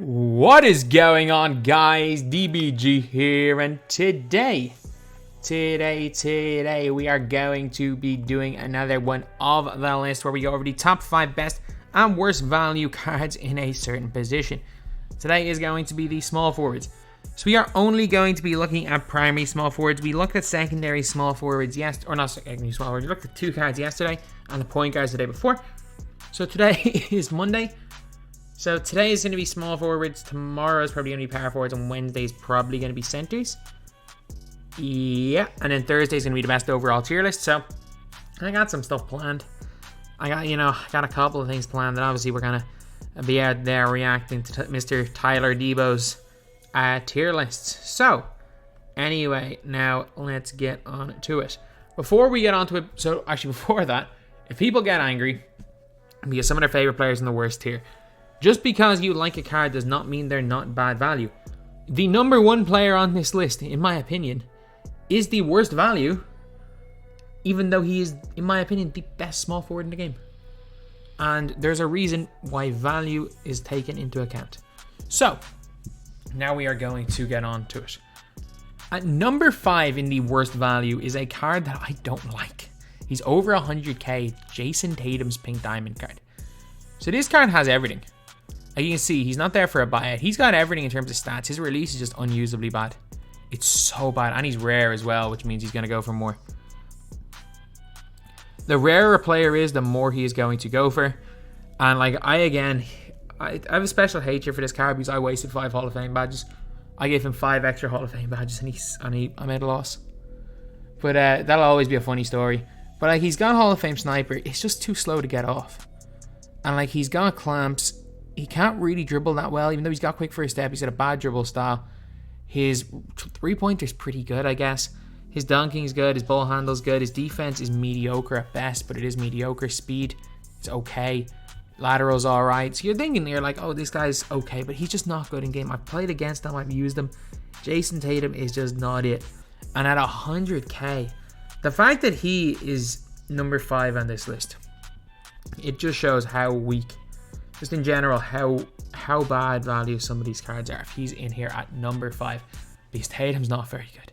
What is going on, guys? DBG here, and today we are going to be doing another one of the list where we go over the top 5 best and worst value cards in a certain position. Today is going to be the small forwards. So we are only going to be looking at primary small forwards. We looked at secondary small forwards yesterday, or not secondary small forwards. We looked at 2 cards yesterday and the point guards the day before. So today is Monday. So today is going to be small forwards, tomorrow is probably going to be power forwards, and Wednesday is probably going to be centers. Yeah, and then Thursday is going to be the best overall tier list. So I got some stuff planned. I got a couple of things planned, and obviously we're going to be out there reacting to Mr. Tyler Debo's tier lists. So anyway, now let's get on to it. Before we get on to it, so actually before that, if people get angry because some of their favorite players in the worst tier, just because you like a card does not mean they're not bad value. The number 1 player on this list, in my opinion, is the worst value, even though he is, in my opinion, the best small forward in the game. And there's a reason why value is taken into account. So, now we are going to get on to it. At number 5 in the worst value is a card that I don't like. He's over 100k, Jason Tatum's Pink Diamond card. So this card has everything. Like you can see, he's not there for a buyout. He's got everything in terms of stats. His release is just unusably bad. It's so bad. And he's rare as well, which means he's going to go for more. The rarer a player is, the more he is going to go for. And like, I have a special hatred for this card because I wasted 5 Hall of Fame badges. I gave him 5 extra Hall of Fame badges and I made a loss. But that'll always be a funny story. But like, he's got Hall of Fame Sniper. It's just too slow to get off. And like, he's got clamps. He can't really dribble that well, even though he's got quick first step. He's got a bad dribble style. His 3-pointer's pretty good, I guess. His dunking's good. His ball handle's good. His defense is mediocre at best, but it is mediocre. Speed is okay. Lateral's alright. So you're thinking here like, oh, this guy's okay, but he's just not good in game. I've played against him. I've used him. Jason Tatum is just not it. And at 100k, the fact that he is number 5 on this list, it just shows how weak, just in general, how bad value some of these cards are if he's in here at number 5. Because Tatum's not very good.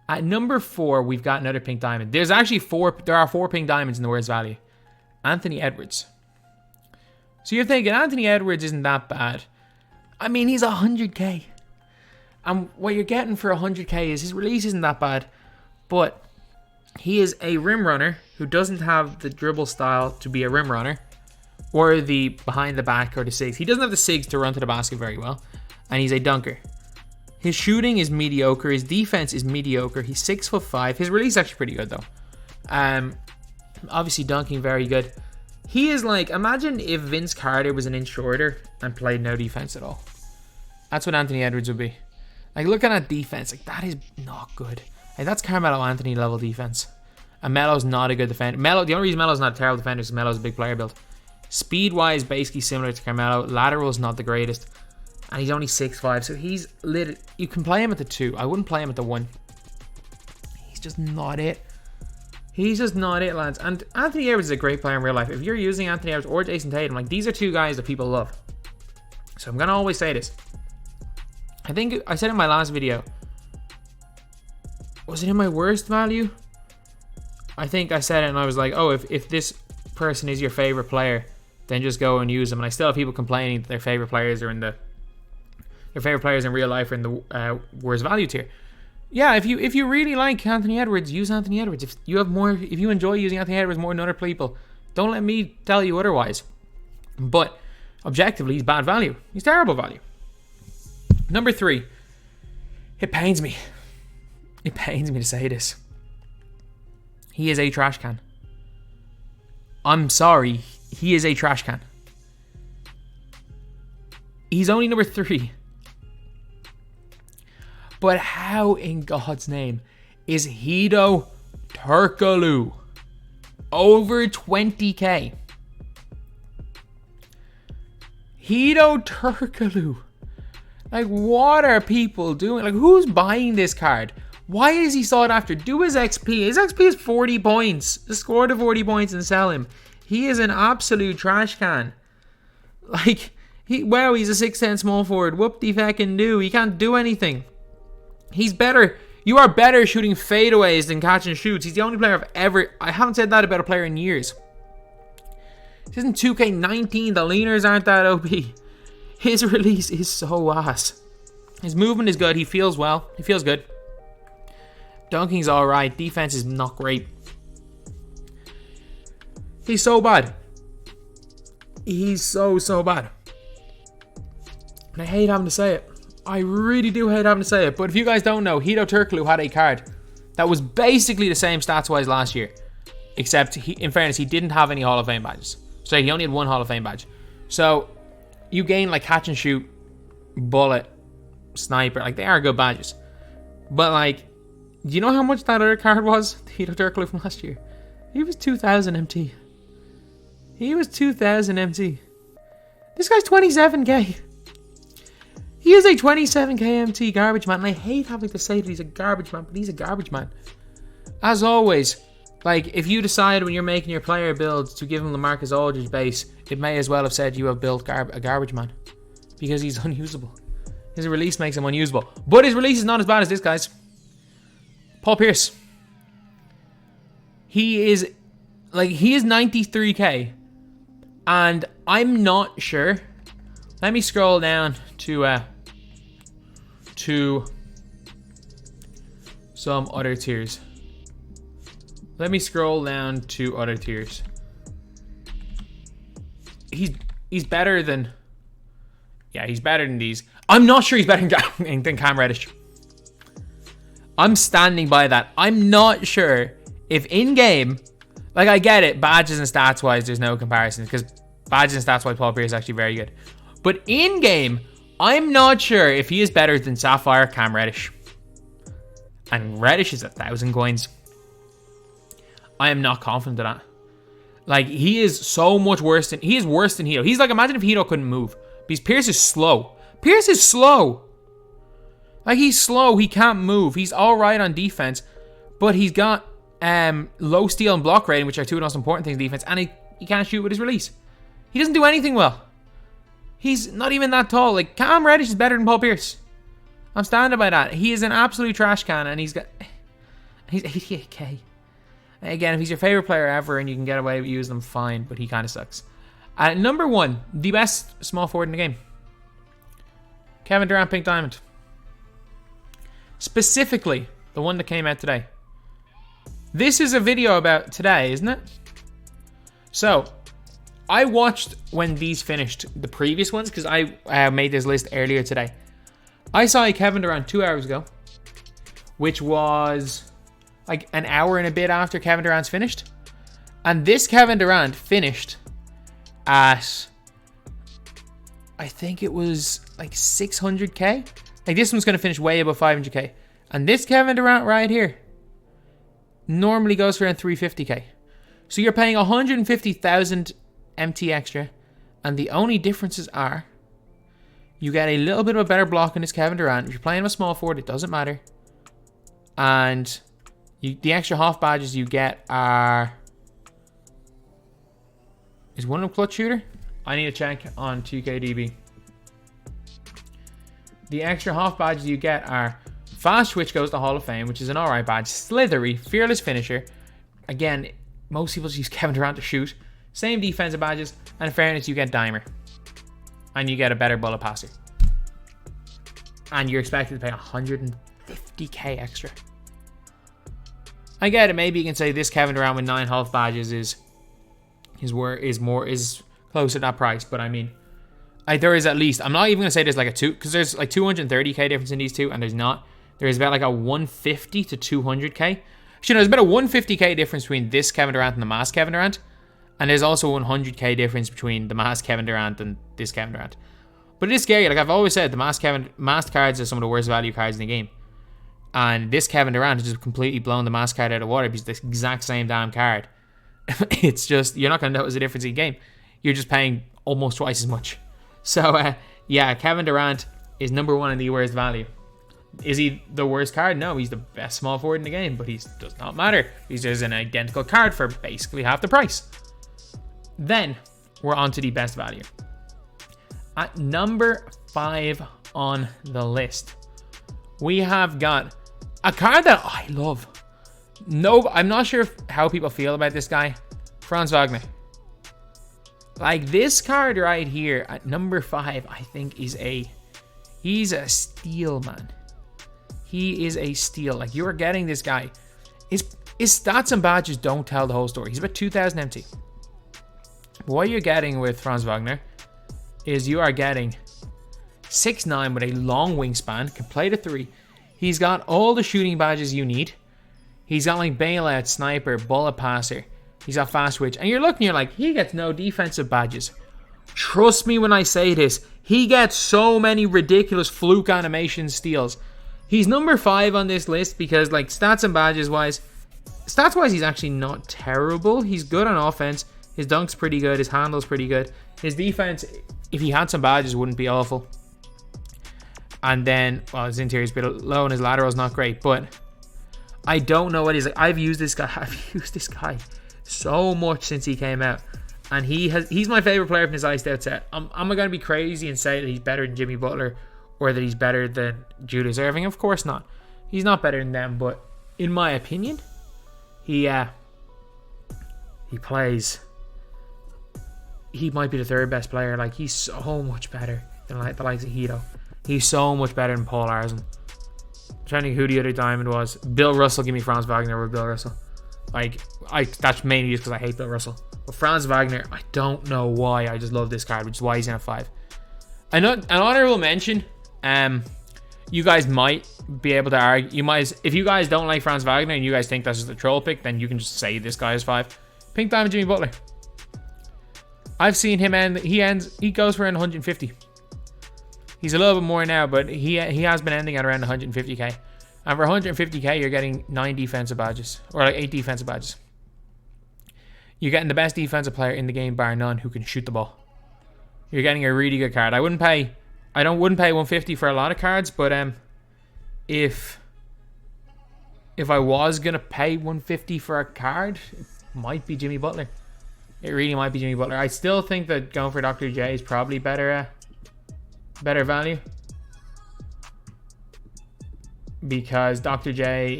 At number 4, we've got another Pink Diamond. There are 4 Pink Diamonds in the worst value. Anthony Edwards. So you're thinking, Anthony Edwards isn't that bad. I mean, he's 100k. And what you're getting for 100k is his release isn't that bad. But he is a rim runner who doesn't have the dribble style to be a rim runner, or the behind the back or the sigs. He doesn't have the sigs to run to the basket very well, and he's a dunker. His shooting is mediocre. His defense is mediocre. He's 6'5". His release is actually pretty good though. Obviously dunking very good. He is like, imagine if Vince Carter was an inch shorter and played no defense at all. That's what Anthony Edwards would be. Like, looking at defense, like, that is not good. Like, that's Carmelo Anthony level defense. And Melo's not a good defender. The only reason Melo's not a terrible defender is Melo's a big player build. Speed-wise, basically similar to Carmelo. Lateral's not the greatest. And he's only 6'5", so he's lit. You can play him at the 2. I wouldn't play him at the 1. He's just not it. He's just not it, lads. And Anthony Edwards is a great player in real life. If you're using Anthony Edwards or Jason Tatum, like, these are 2 guys that people love. So I'm going to always say this. I think I said in my last video, was it in my worst value? I think I said it and I was like, oh, if this person is your favorite player, then just go and use them. And I still have people complaining that their favorite players in real life are in the worst value tier. Yeah, if you really like Anthony Edwards, use Anthony Edwards. If you enjoy using Anthony Edwards more than other people, don't let me tell you otherwise. But objectively, he's bad value. He's terrible value. Number 3. It pains me. It pains me to say this. He is a trash can. I'm sorry. He is a trash can. He's only number 3. But how in God's name is Hedo Turkoglu over 20k? Hedo Turkoglu. Like, what are people doing? Like, who's buying this card? Why is he sought after? Do his XP. His XP is 40 points. Just score the 40 points and sell him. He is an absolute trash can. Like, Wow, he's a 6'10 small forward. Whoop-de-feckin-do. He can't do anything. He's better. You are better shooting fadeaways than catch and shoots. He's the only player I've ever... I haven't said that about a player in years. This isn't 2K19. The leaners aren't that OP. His release is so ass. His movement is good. He feels well. He feels good. Dunking's alright. Defense is not great. He's so bad. He's so bad. And I hate having to say it. I really do hate having to say it. But if you guys don't know, Hedo Turkoglu had a card that was basically the same stats-wise last year. Except, in fairness, he didn't have any Hall of Fame badges. So he only had one Hall of Fame badge. So, you gain like catch and shoot, bullet, sniper. Like, they are good badges. But like, do you know how much that other card was? Hedo Turkoglu from last year. He was 2,000 MT. He was 2,000 MT. This guy's 27k. He is a 27k MT garbage man. And I hate having to say that he's a garbage man, but he's a garbage man. As always, like, if you decide when you're making your player build to give him LaMarcus Aldridge base, it may as well have said you have built a garbage man. Because he's unusable. His release makes him unusable. But his release is not as bad as this guy's. Paul Pierce. He is 93k. And I'm not sure. Let me scroll down to some other tiers. Let me scroll down to other tiers. He's better than... Yeah, he's better than these. I'm not sure he's better than Cam Reddish. I'm standing by that. I'm not sure if in-game... Like, I get it. Badges and stats-wise, there's no comparison. Because badges and stats-wise, Paul Pierce is actually very good. But in-game, I'm not sure if he is better than Sapphire Cam Reddish. And Reddish is 1,000 coins. I am not confident of that. Like, he is so much worse than... He is worse than Hedo. He's like, imagine if Hedo couldn't move. Because Pierce is slow. Pierce is slow. Like, he's slow. He can't move. He's alright on defense. But he's got low steal and block rating, which are two of the most important things in defense. And he can't shoot with his release. He doesn't do anything well. He's not even that tall. Like, Cam Reddish is better than Paul Pierce. I'm standing by that. He is an absolute trash can, and he's 88k. Again, if he's your favorite player ever and you can get away with using him, fine, but he kind of sucks. Number one, the best small forward in the game. Kevin Durant, Pink Diamond. Specifically, the one that came out today. This is a video about today, isn't it? So, I watched when these finished, the previous ones, because I made this list earlier today. I saw a Kevin Durant 2 hours ago, which was like an hour and a bit after Kevin Durant's finished. And this Kevin Durant finished at, I think it was like 600k. Like, this one's going to finish way above 500k. And this Kevin Durant right here normally goes for around 350k. So you're paying 150,000 MT extra. And the only differences are you get a little bit of a better block in this Kevin Durant. If you're playing with small forward, it doesn't matter. And the extra half badges you get are... Is one of them clutch shooter? I need to check on 2KDB. The extra half badges you get are Fast Twitch goes to Hall of Fame, which is an alright badge. Slithery, Fearless Finisher. Again, most people just use Kevin Durant to shoot. Same defensive badges. And in fairness, you get Dimer. And you get a better bullet passer. And you're expected to pay 150k extra. I get it. Maybe you can say this Kevin Durant with 9 half badges is close to that price. But I mean, there is at least, I'm not even going to say there's like a 2, because there's like 230k difference in these two, and there's not. There is about like a 150 to 200k. Actually, no, there's about a 150k difference between this Kevin Durant and the masked Kevin Durant. And there's also a 100k difference between the masked Kevin Durant and this Kevin Durant. But it is scary. Like I've always said, the masked cards are some of the worst value cards in the game. And this Kevin Durant has just completely blown the masked card out of the water because it's the exact same damn card. It's just, you're not going to notice a difference in the game. You're just paying almost twice as much. So, yeah, Kevin Durant is number one in the worst value. Is he the worst card? No, he's the best small forward in the game, but he does not matter. Because there's an identical card for basically half the price. Then, we're on to the best value. At number 5 on the list, we have got a card that I love. No, I'm not sure how people feel about this guy. Franz Wagner. Like, this card right here at number 5, I think he's a steal, man. He is a steal. Like, you are getting this guy. His stats and badges don't tell the whole story. He's about 2,000 MT. What you're getting with Franz Wagner is you are getting 6'9" with a long wingspan, can play the 3. He's got all the shooting badges you need. He's got like bailout, sniper, bullet passer. He's got fast switch. And you're looking, you're like, he gets no defensive badges. Trust me when I say this. He gets so many ridiculous fluke animation steals. He's number 5 on this list because, like, stats and badges wise, he's actually not terrible. He's good on offense. His dunk's pretty good. His handle's pretty good. His defense, if he had some badges, wouldn't be awful. And then, well, his interior's a bit low and his lateral's not great. But I don't know what he's like. I've used this guy so much since he came out. And he's my favorite player from his iced out set. I'm going to be crazy and say that he's better than Jimmy Butler or that he's better than Julius Erving. Of course not. He's not better than them, but in my opinion, he plays. He might be the 3rd best player. Like, he's so much better than like the likes of Hito. He's so much better than Paul Arson. I'm trying to think who the other diamond was. Bill Russell. Give me Franz Wagner over Bill Russell. Like, that's mainly just because I hate Bill Russell. But Franz Wagner, I don't know why. I just love this card, which is why he's in a 5. An honorable mention. You guys might be able to argue. If you guys don't like Franz Wagner and you guys think that's just a troll pick, then you can just say this guy is 5. Pink Diamond Jimmy Butler. I've seen him end. He goes for around 150. He's a little bit more now, but he has been ending at around 150k. And for 150k, you're getting 9 defensive badges, or like 8 defensive badges. You're getting the best defensive player in the game, bar none, who can shoot the ball. You're getting a really good card. I wouldn't pay 150 for a lot of cards, but if I was gonna pay 150 for a card, it might be Jimmy Butler. It really might be Jimmy Butler. I still think that going for Dr. J is probably better value, because Dr. J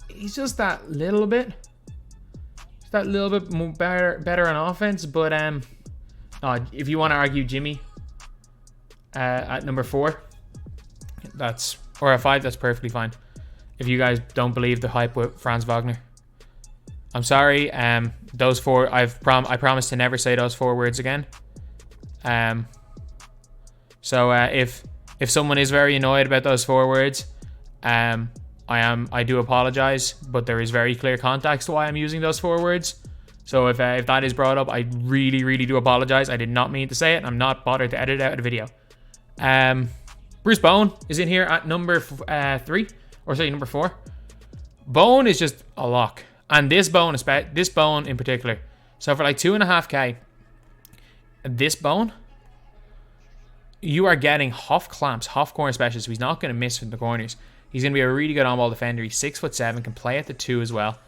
he's just that little bit more better on offense. But if you want to argue Jimmy at number 4, or at 5, that's perfectly fine. If you guys don't believe the hype with Franz Wagner, I'm sorry. Those 4, I promise to never say those 4 words again. So if someone is very annoyed about those 4 words, I do apologize, but there is very clear context to why I'm using those 4 words. So if that is brought up, I really, really do apologize. I did not mean to say it, and I'm not bothered to edit it out of the video. Bruce Bowen is in here at number 3, or sorry, number 4. Bowen is just a lock. And this Bowen in particular. So for like 2.5k, this Bowen, you are getting half clamps, half corner specialist. So he's not going to miss from the corners. He's going to be a really good on-ball defender. He's 6'7", can play at the 2 as well.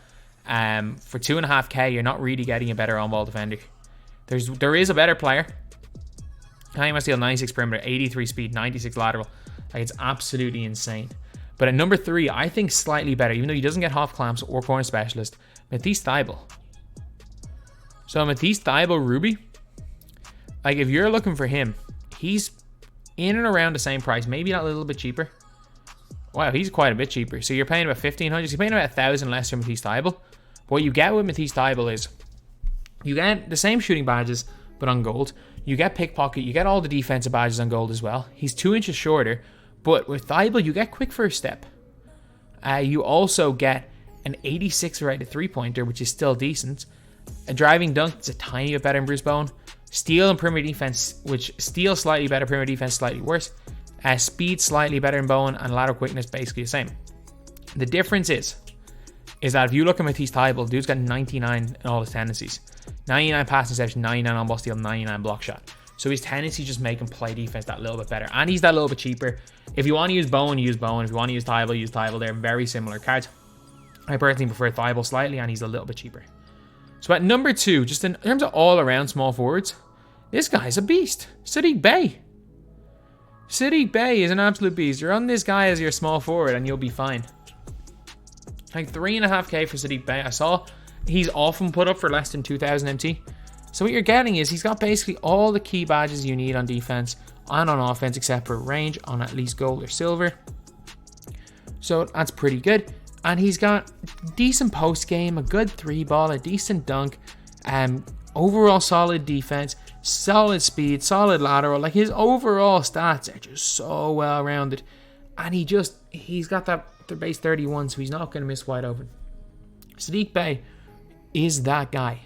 For 2.5k, you're not really getting a better on-ball defender. There is a better player. He must steal 96 perimeter, 83 speed, 96 lateral. Like, it's absolutely insane. But at number 3, I think slightly better, even though he doesn't get half clamps or corner specialist, Matisse Thybulle. So Matisse Thybulle Ruby, like, if you're looking for him, he's in and around the same price, maybe not a little bit cheaper. Wow, he's quite a bit cheaper. So you're paying about 1,500. You're paying about 1,000 less for Matisse Thybulle. What you get with Matisse Thybulle is you get the same shooting badges, but on gold. You get pickpocket. You get all the defensive badges on gold as well. He's 2 inches shorter. But with Thybulle, you get quick first step. You also get an 86 rated 3-pointer, which is still decent. A driving dunk, it's a tiny bit better than Bruce Bowen. Steal and perimeter defense, which steal slightly better, perimeter defense slightly worse. Speed slightly better than Bowen, and lateral quickness basically the same. The difference is that if you look at Matisse Thybulle, dude's got 99 in all his tendencies. 99 pass interception, 99 on ball steal, 99 block shot. So his tendencies just make him play defense that little bit better. And he's that little bit cheaper. If you want to use Bowen, use Bowen. If you want to use Thybulle, use Thybulle. They're very similar cards. I personally prefer Thybulle slightly, and he's a little bit cheaper. So at number 2, just in terms of all-around small forwards, this guy's a beast. Sadiq Bey. Sadiq Bey is an absolute beast. Run this guy as your small forward and you'll be fine. Like 3.5k for Sadiq Bey. I saw he's often put up for less than 2,000 MT. So what you're getting is he's got basically all the key badges you need on defense and on offense except for range on at least gold or silver. So that's pretty good. And he's got decent post game, a good 3-ball, a decent dunk, overall solid defense, solid speed, solid lateral. Like his overall stats are just so well rounded. And he's got that base 31, so he's not going to miss wide open. Sadiq Bey is that guy.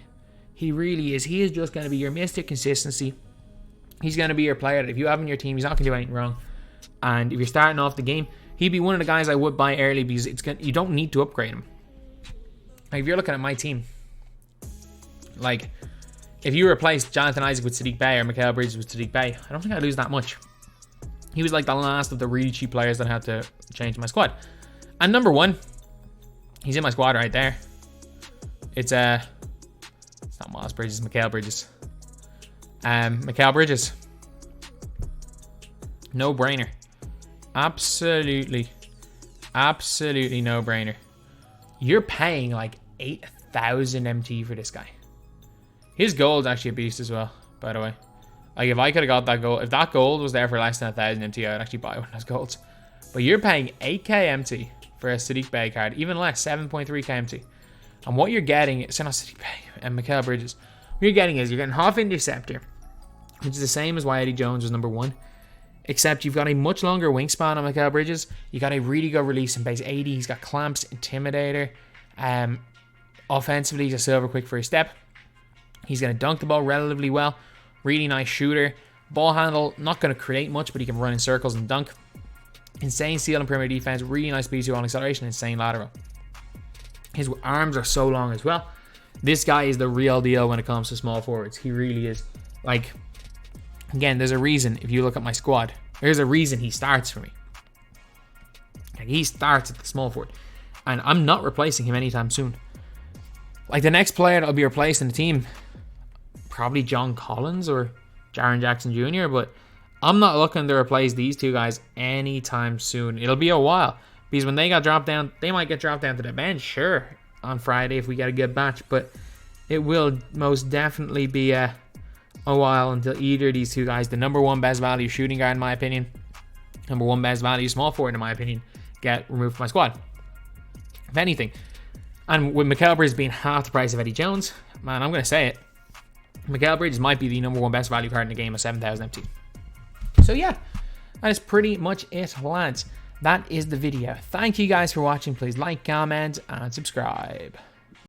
He really is. He is just going to be your Mr. Consistency. He's going to be your player that if you have him in your team, he's not going to do anything wrong. And if you're starting off the game, he'd be one of the guys I would buy early because you don't need to upgrade him. Like if you're looking at my team, like if you replace Jonathan Isaac with Sadiq Bey or Emmanuel Bridges with Sadiq Bey, I don't think I'd lose that much. He was like the last of the really cheap players that I had to change my squad. And number 1, he's in my squad right there. It's not Miles Bridges, Emmanuel Bridges. Emmanuel Bridges. No brainer. Absolutely no brainer. You're paying like 8,000 MT for this guy. His gold's actually a beast as well, by the way. Like if I could have got that gold, if that gold was there for less than 1,000 MT, I'd actually buy one of those golds. But you're paying 8k MT for a Sadiq Bey card, even less, 7.3k MT. And what you're getting is, not Sadiq Bey, and Emmanuel Bridges. What you're getting is you're getting half interceptor, which is the same as why Eddie Jones was number 1. Except you've got a much longer wingspan on Emmanuel Bridges. You got a really good release in base 80. He's got clamps, intimidator. Offensively, he's a silver quick for his step. He's going to dunk the ball relatively well. Really nice shooter. Ball handle, not going to create much, but he can run in circles and dunk. Insane steal and perimeter defense. Really nice speed on acceleration. Insane lateral. His arms are so long as well. This guy is the real deal when it comes to small forwards. He really is. Like, again, there's a reason if you look at my squad. There's a reason he starts for me. Like, he starts at the small forward. And I'm not replacing him anytime soon. Like, the next player that'll be replaced in the team, probably John Collins or Jaren Jackson Jr., but I'm not looking to replace these two guys anytime soon. It'll be a while. Because when they got dropped down, they might get dropped down to the bench, sure, on Friday if we get a good batch. But it will most definitely be a while until either of these two guys, the number 1 best value shooting guard in my opinion, number 1 best value small forward in my opinion, get removed from my squad. If anything. And with Emmanuel Bridges being half the price of Eddie Jones, man, I'm going to say it. Emmanuel Bridges might be the number 1 best value card in the game at 7,000 MT. So yeah, that is pretty much it, lads. That is the video. Thank you guys for watching. Please like, comment, and subscribe.